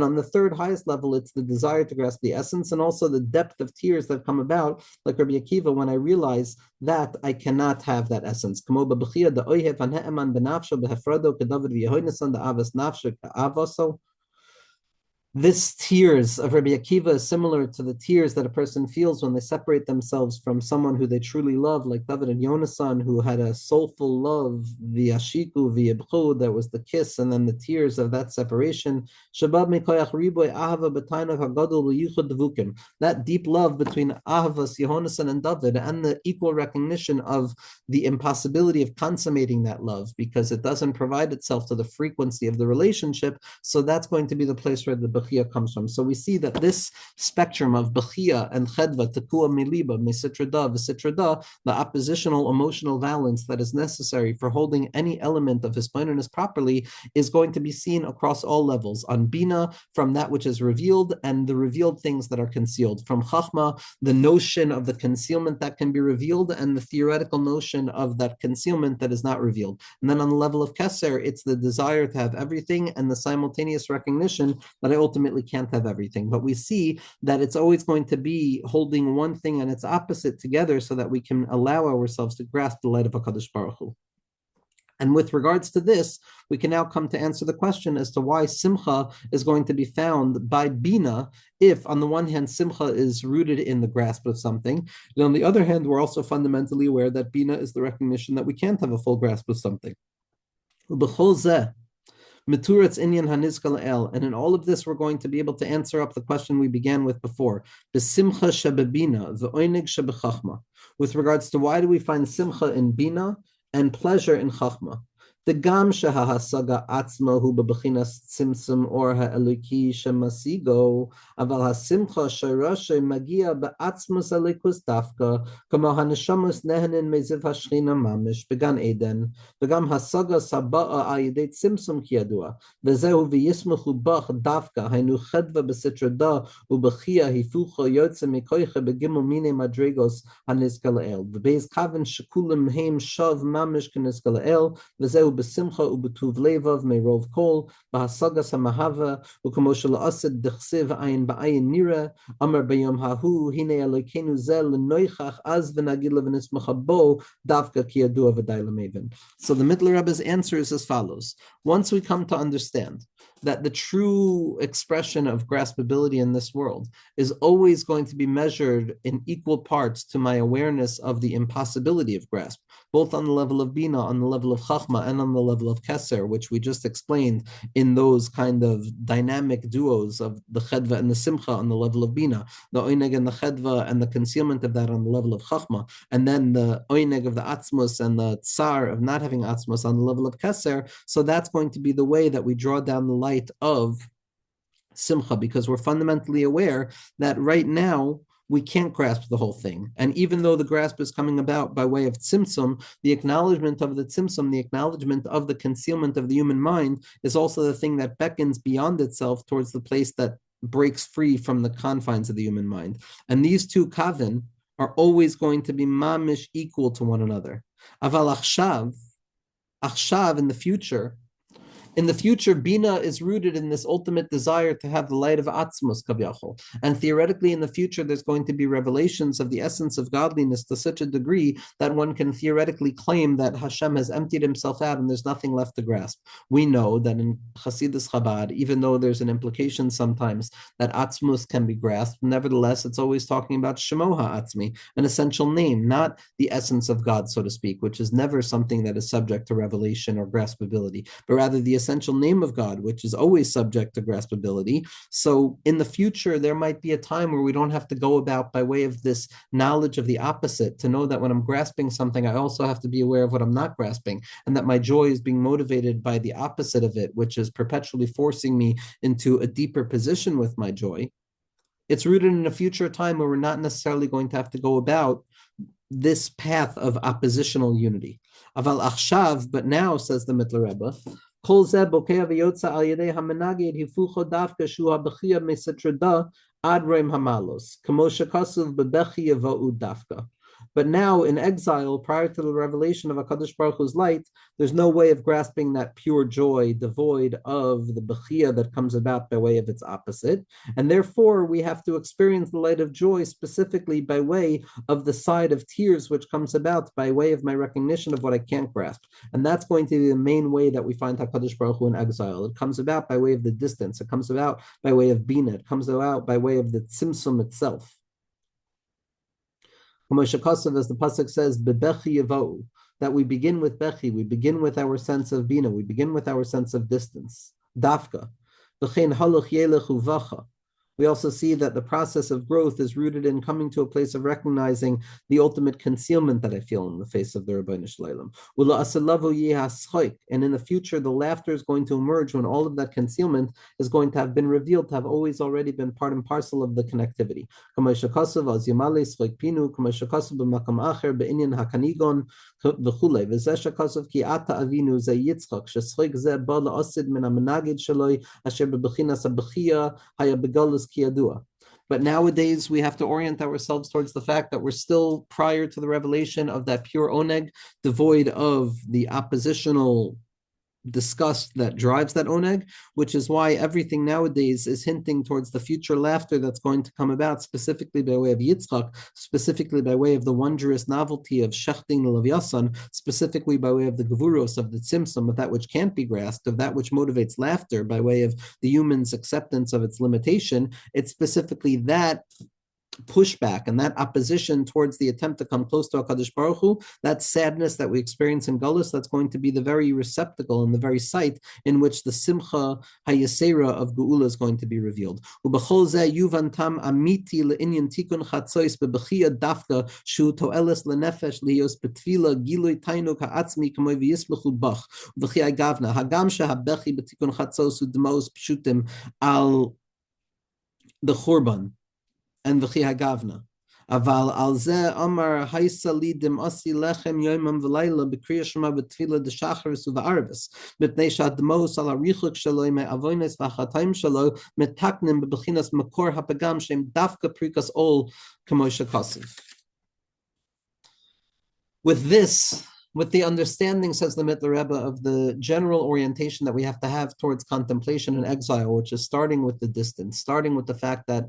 on the third highest level, it's the desire to grasp the essence, and also the depth of tears that come about, like Rabbi Akiva, when I realize that I cannot have that essence. This tears of Rabbi Akiva is similar to the tears that a person feels when they separate themselves from someone who they truly love, like David and Yonasan, who had a soulful love, the ashiku, the ibchud, that was the kiss, and then the tears of that separation. That deep love between Ahavas, Yonasan, and David, and the equal recognition of the impossibility of consummating that love, because it doesn't provide itself to the frequency of the relationship. So that's going to be the place where the bechia comes from. So we see that this spectrum of bechia and chedva, tekua miliba, mesitrada, vesitrada, the oppositional emotional valence that is necessary for holding any element of hispainus properly, is going to be seen across all levels. On bina, from that which is revealed, and the revealed things that are concealed. From chachma, the notion of the concealment that can be revealed, and the theoretical notion of that concealment that is not revealed. And then on the level of keser, it's the desire to have everything, and the simultaneous recognition that I ultimately can't have everything. But we see that it's always going to be holding one thing and its opposite together, so that we can allow ourselves to grasp the light of HaKadosh Baruch Hu. And with regards to this, we can now come to answer the question as to why simcha is going to be found by bina, if on the one hand simcha is rooted in the grasp of something, and on the other hand we're also fundamentally aware that bina is the recognition that we can't have a full grasp of something. Miturat's inyan hanizkal el, and in all of this, we're going to be able to answer up the question we began with before: besimcha shebebina, ve'oinig shebechachma. With regards to why do we find simcha in bina and pleasure in chachma? The gam shehahasaga atzma hu bebechinas tzimtzum or ha'eluki shemasigo, aval hasimcha shirashe magia be'atzmus elikus dafka, kama haneshamus nehenin meziv hashchina mamish began eden, begam hasaga saba'a ayidei tzimtzum kiyadua, vezehu v'yismuchu bach dafka, hainu chedva besitrada ubechia hifucha yotze mikoiche begimel mine madregos hanizkal el, v'beis kaven shekulim heim shav mamish kanizkal el, vezehu besimcha ubetuv levav merov kol bahasagas hamahava ukamoshel asid dechsev ayin ba'ayin nira amar bayom hahu hine elokeinu zel noichach az v'nagid levenismacha bo davka kiyadua v'day lemeven. So the Mittler Rebbe's answer is as follows. Once we come to understand that the true expression of graspability in this world is always going to be measured in equal parts to my awareness of the impossibility of grasp, both on the level of Bina, on the level of Chachma, and on the level of Keser, which we just explained in those kind of dynamic duos of the Chedva and the Simcha on the level of Bina, the Oineg and the Chedva and the concealment of that on the level of Chachma, and then the Oineg of the Atzmus and the Tsar of not having Atzmus on the level of Keser. So that's going to be the way that we draw down the light of Simcha, because we're fundamentally aware that right now we can't grasp the whole thing. And even though the grasp is coming about by way of tzimtzum, the acknowledgement of the tzimtzum, the acknowledgement of the concealment of the human mind is also the thing that beckons beyond itself towards the place that breaks free from the confines of the human mind. And these two kavin are always going to be mamish equal to one another. Aval achshav, in the future, Bina is rooted in this ultimate desire to have the light of Atzmus, Kavyachol. And theoretically, in the future, there's going to be revelations of the essence of godliness to such a degree that one can theoretically claim that Hashem has emptied himself out and there's nothing left to grasp. We know that in Hasidus Chabad, even though there's an implication sometimes that Atzmus can be grasped, nevertheless, it's always talking about Shemo HaAtzmi, an essential name, not the essence of God, so to speak, which is never something that is subject to revelation or graspability, but rather the essential name of God, which is always subject to graspability. So in the future, there might be a time where we don't have to go about by way of this knowledge of the opposite to know that when I'm grasping something, I also have to be aware of what I'm not grasping, and that my joy is being motivated by the opposite of it, which is perpetually forcing me into a deeper position with my joy. It's rooted in a future time where we're not necessarily going to have to go about this path of oppositional unity. Aval achshav, but now, says the Mittler Rebbe, כל זה בוקע ויוצא על ידי המנגד היפוכו דווקא שהוא הבכייה מסתרדה עד רואים המעלוס, כמו שכתוב בבכי יבואו דווקא. But now in exile, prior to the revelation of HaKadosh Baruch Hu's light, there's no way of grasping that pure joy devoid of the bechia that comes about by way of its opposite. And therefore, we have to experience the light of joy specifically by way of the side of tears, which comes about by way of my recognition of what I can't grasp. And that's going to be the main way that we find HaKadosh Baruch Hu in exile. It comes about by way of the distance. It comes about by way of Bina. It comes about by way of the tzimtzum itself. As the pasuk says, "Bebechi yavou," that we begin with bechi, we begin with our sense of bina, we begin with our sense of distance. Dafka, v'chein halach yelech uvacha. We also see that the process of growth is rooted in coming to a place of recognizing the ultimate concealment that I feel in the face of the Rebbeinu Shalom. And in the future, the laughter is going to emerge when all of that concealment is going to have been revealed, to have always already been part and parcel of the connectivity. But nowadays, we have to orient ourselves towards the fact that we're still prior to the revelation of that pure oneg, devoid of the oppositional disgust that drives that oneg, which is why everything nowadays is hinting towards the future laughter that's going to come about, specifically by way of Yitzchak, specifically by way of the wondrous novelty of Shechting the Levyasan, specifically by way of the Gevuros, of the Tzimtzum, of that which can't be grasped, of that which motivates laughter by way of the human's acceptance of its limitation. It's specifically that pushback and that opposition towards the attempt to come close to HaKadosh Baruch Hu, that sadness that we experience in Golus, that's going to be the very receptacle and the very site in which the Simcha HaYesera of Geula is going to be revealed. Ubechol zeh yuvantam amiti le'inyan tikun chatzois bebechia dafka shu to'eles lenefesh liyos betfila gilui tainuk ha'atzmi kamoy v'yismechu bach v'chiyai gavna hagam shehabechi betikun chatzos udmaos pshutim al the churban and v'chi hagavna. Aval al zeh amar haisa lidim asi lechem yoimam v'layla b'kriya shema b'tfila d'shacharis u'v'arvis b'pnei shadmos al harichuk shaloi me'avoines v'achatayim shaloi metaknim b'bechinas makor hapagam shem dafka prikas ol k'moshe kasiv. With this, with the understanding, says the Mittler Rebbe, of the general orientation that we have to have towards contemplation and exile, which is starting with the distance, starting with the fact that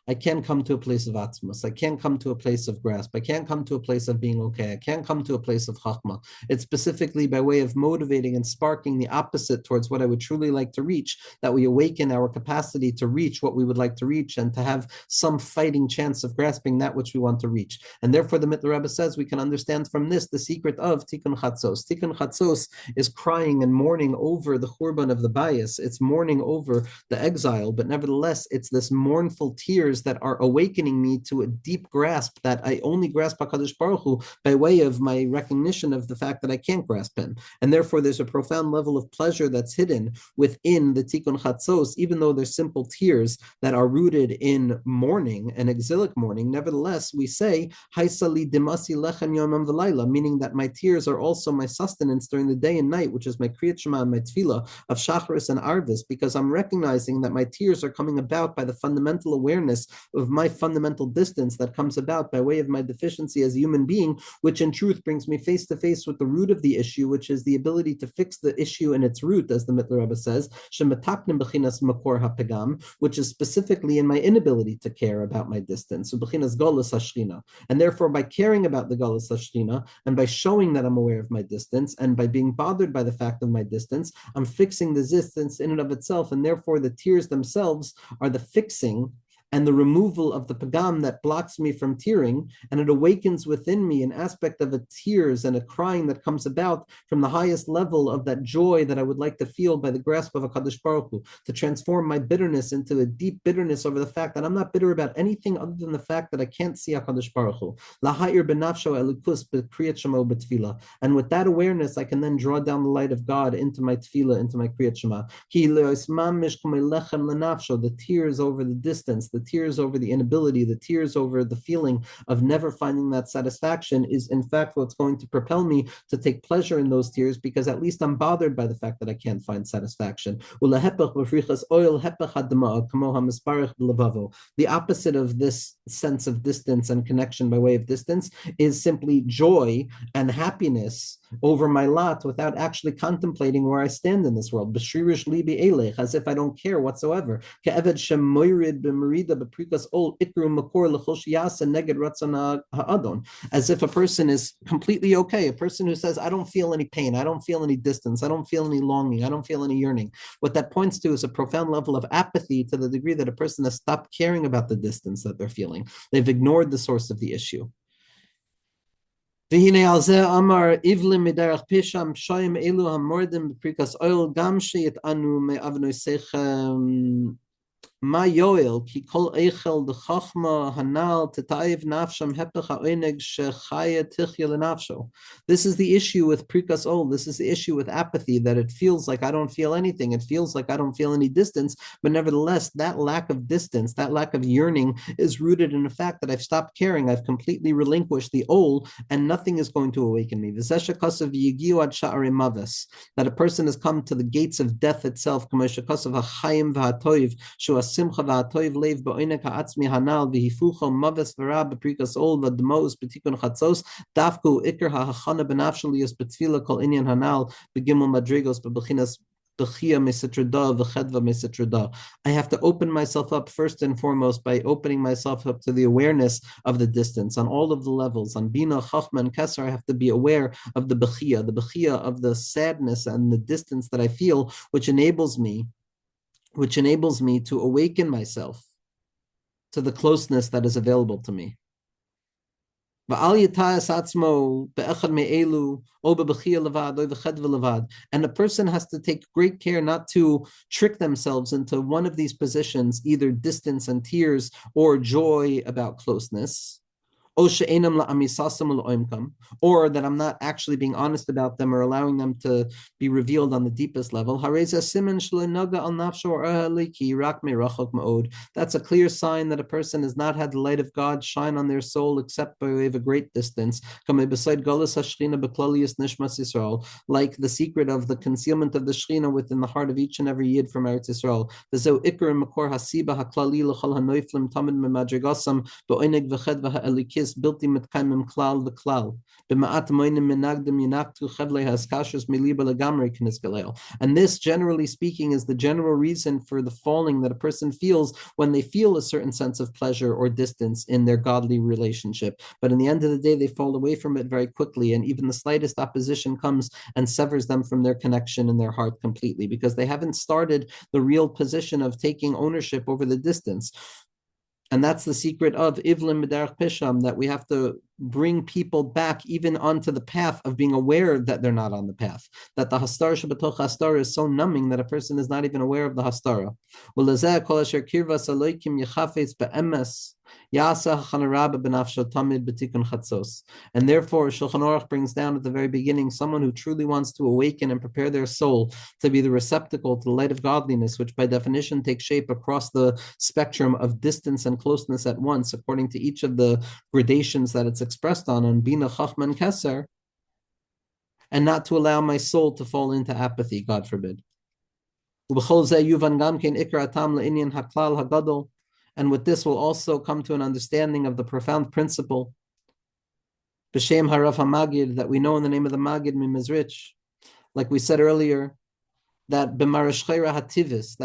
I can't come to a place of atzmus. I can't come to a place of grasp. I can't come to a place of being okay. I can't come to a place of chachma. It's specifically by way of motivating and sparking the opposite towards what I would truly like to reach, that we awaken our capacity to reach what we would like to reach and to have some fighting chance of grasping that which we want to reach. And therefore, the Mittler Rebbe says we can understand from this the secret of Tikkun Chatzos. Tikkun Chatzos is crying and mourning over the churban of the bias. It's mourning over the exile, but nevertheless, it's this mournful tears that are awakening me to a deep grasp that I only grasp HaKadosh Baruch Hu by way of my recognition of the fact that I can't grasp him. And therefore, there's a profound level of pleasure that's hidden within the Tikkun Chatzos, even though there's simple tears that are rooted in mourning and exilic mourning. Nevertheless, we say, Haisali dimasi lechem yomam v'layla, meaning that my tears are also my sustenance during the day and night, which is my Kriyat Shema and my Tefillah of Shacharis and Arvis, because I'm recognizing that my tears are coming about by the fundamental awareness of my fundamental distance that comes about by way of my deficiency as a human being, which in truth brings me face to face with the root of the issue, which is the ability to fix the issue in its root, as the Mittler Rebbe says, which is specifically in my inability to care about my distance. And therefore, by caring about the Galus Hashchina, and by showing that I'm aware of my distance, and by being bothered by the fact of my distance, I'm fixing the distance in and of itself, and therefore the tears themselves are the fixing and the removal of the pagam that blocks me from tearing, and it awakens within me an aspect of a tears and a crying that comes about from the highest level of that joy that I would like to feel by the grasp of HaKadosh Baruch Hu, to transform my bitterness into a deep bitterness over the fact that I'm not bitter about anything other than the fact that I can't see HaKadosh Baruch Hu. Lahayir benafsho elikus b'kriyat shema b'tefillah. And with that awareness, I can then draw down the light of God into my tefillah, into my kriyat shema. Ki le'osmam mishkamei lechem lenafsho, the tears over the distance, the tears over the inability, the tears over the feeling of never finding that satisfaction is in fact what's going to propel me to take pleasure in those tears, because at least I'm bothered by the fact that I can't find satisfaction. The opposite of this sense of distance and connection by way of distance is simply joy and happiness over my lot without actually contemplating where I stand in this world. As if I don't care whatsoever. As if a person is completely okay, a person who says, I don't feel any pain, I don't feel any distance, I don't feel any longing, I don't feel any yearning. What that points to is a profound level of apathy to the degree that a person has stopped caring about the distance that they're feeling. They've ignored the source of the issue. והנה על זה אמר איבלים מדרך פישם שוים אלו המורדים בפריקס אויל גם שיתענו מאבנויסכם Ma yoel ki kol eichel de chachma hanal tetaiv nafsham hepech ha'oneg shechaya tichya lenafsho. This is the issue with prikas ol. This is the issue with apathy, that it feels like I don't feel anything. It feels like I don't feel any distance, but nevertheless, that lack of distance, that lack of yearning is rooted in the fact that I've stopped caring. I've completely relinquished the ol, and nothing is going to awaken me. That a person has come to the gates of death itself, simcha v'atoiv leiv ba'oinek ha'atzmi hanal v'hifucho maves v'ra b'prikas ol v'dmos b'tikun chatzos dafku ikar ha'achana b'nafshel yos b'tfila kol inyan hanal b'gimel madrigos b'bechinas I have to open myself up first and foremost by opening myself up to the awareness of the distance on all of the levels. On Bina, Chachma, and Kesser, I have to be aware of the bechia of the sadness and the distance that I feel, which enables me to awaken myself to the closeness that is available to me. And the person has to take great care not to trick themselves into one of these positions, either distance and tears or joy about closeness. Or that I'm not actually being honest about them or allowing them to be revealed on the deepest level. That's a clear sign that a person has not had the light of God shine on their soul except by way of a great distance. Like the secret of the concealment of the Shekhinah within the heart of each and every Yid from Eretz Yisrael. midas bilti mitkaimim klal v'klal. And this, generally speaking, is the general reason for the falling that a person feels when they feel a certain sense of pleasure or distance in their godly relationship. But in the end of the day, they fall away from it very quickly, and even the slightest opposition comes and severs them from their connection in their heart completely, because they haven't started the real position of taking ownership over the distance. And that's the secret of Ivlim B'derech Pisham, that we have to bring people back even onto the path of being aware that they're not on the path. That the Hastara Shabatoch Hastara is so numbing that a person is not even aware of the Hastara. And therefore, Shulchan Aruch brings down at the very beginning someone who truly wants to awaken and prepare their soul to be the receptacle to the light of godliness, which by definition takes shape across the spectrum of distance and closeness at once, according to each of the gradations that it's expressed on Bina, Chachma, and Keser, and not to allow my soul to fall into apathy, God forbid. And with this will also come to an understanding of the profound principle, B'Shem Harav HaMagid, that we know in the name of the Magid Mimizrich. Like we said earlier, that b'marashchera hativis,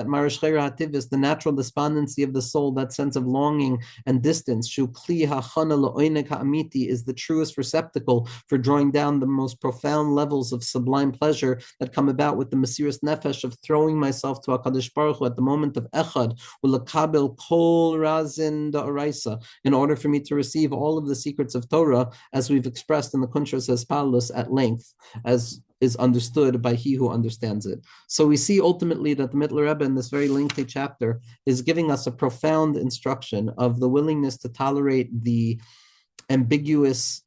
the natural despondency of the soul, that sense of longing and distance, shu kli hachana lo'oinek ha'amiti, is the truest receptacle for drawing down the most profound levels of sublime pleasure that come about with the mesiras nefesh of throwing myself to HaKadosh Baruch Hu at the moment of echad, u'lakabel kol razin da'oraisa, in order for me to receive all of the secrets of Torah, as we've expressed in the Kunshas Espalus at length, as is understood by he who understands it. So we see ultimately that the Mittler Rebbe in this very lengthy chapter is giving us a profound instruction of the willingness to tolerate the ambiguous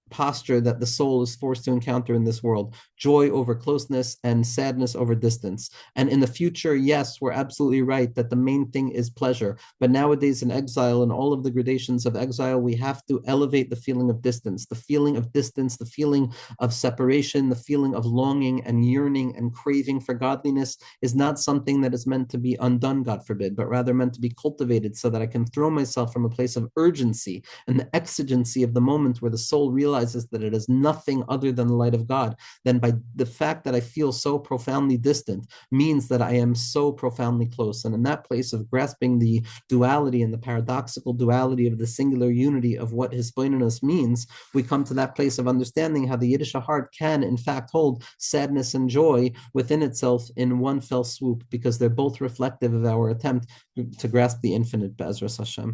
posture that the soul is forced to encounter in this world: joy over closeness and sadness over distance. And in the future, yes, we're absolutely right that the main thing is pleasure. But nowadays in exile and all of the gradations of exile, we have to elevate the feeling of distance, the feeling of separation, the feeling of longing and yearning and craving for godliness is not something that is meant to be undone, God forbid, but rather meant to be cultivated so that I can throw myself from a place of urgency and the exigency of the moment where the soul realizes that it is nothing other than the light of God. Then by the fact that I feel so profoundly distant means that I am so profoundly close. And in that place of grasping the duality and the paradoxical duality of the singular unity of what Hisbonenus means, we come to that place of understanding how the Yiddish heart can in fact hold sadness and joy within itself in one fell swoop, because they're both reflective of our attempt to grasp the infinite, Be'ezras Hashem.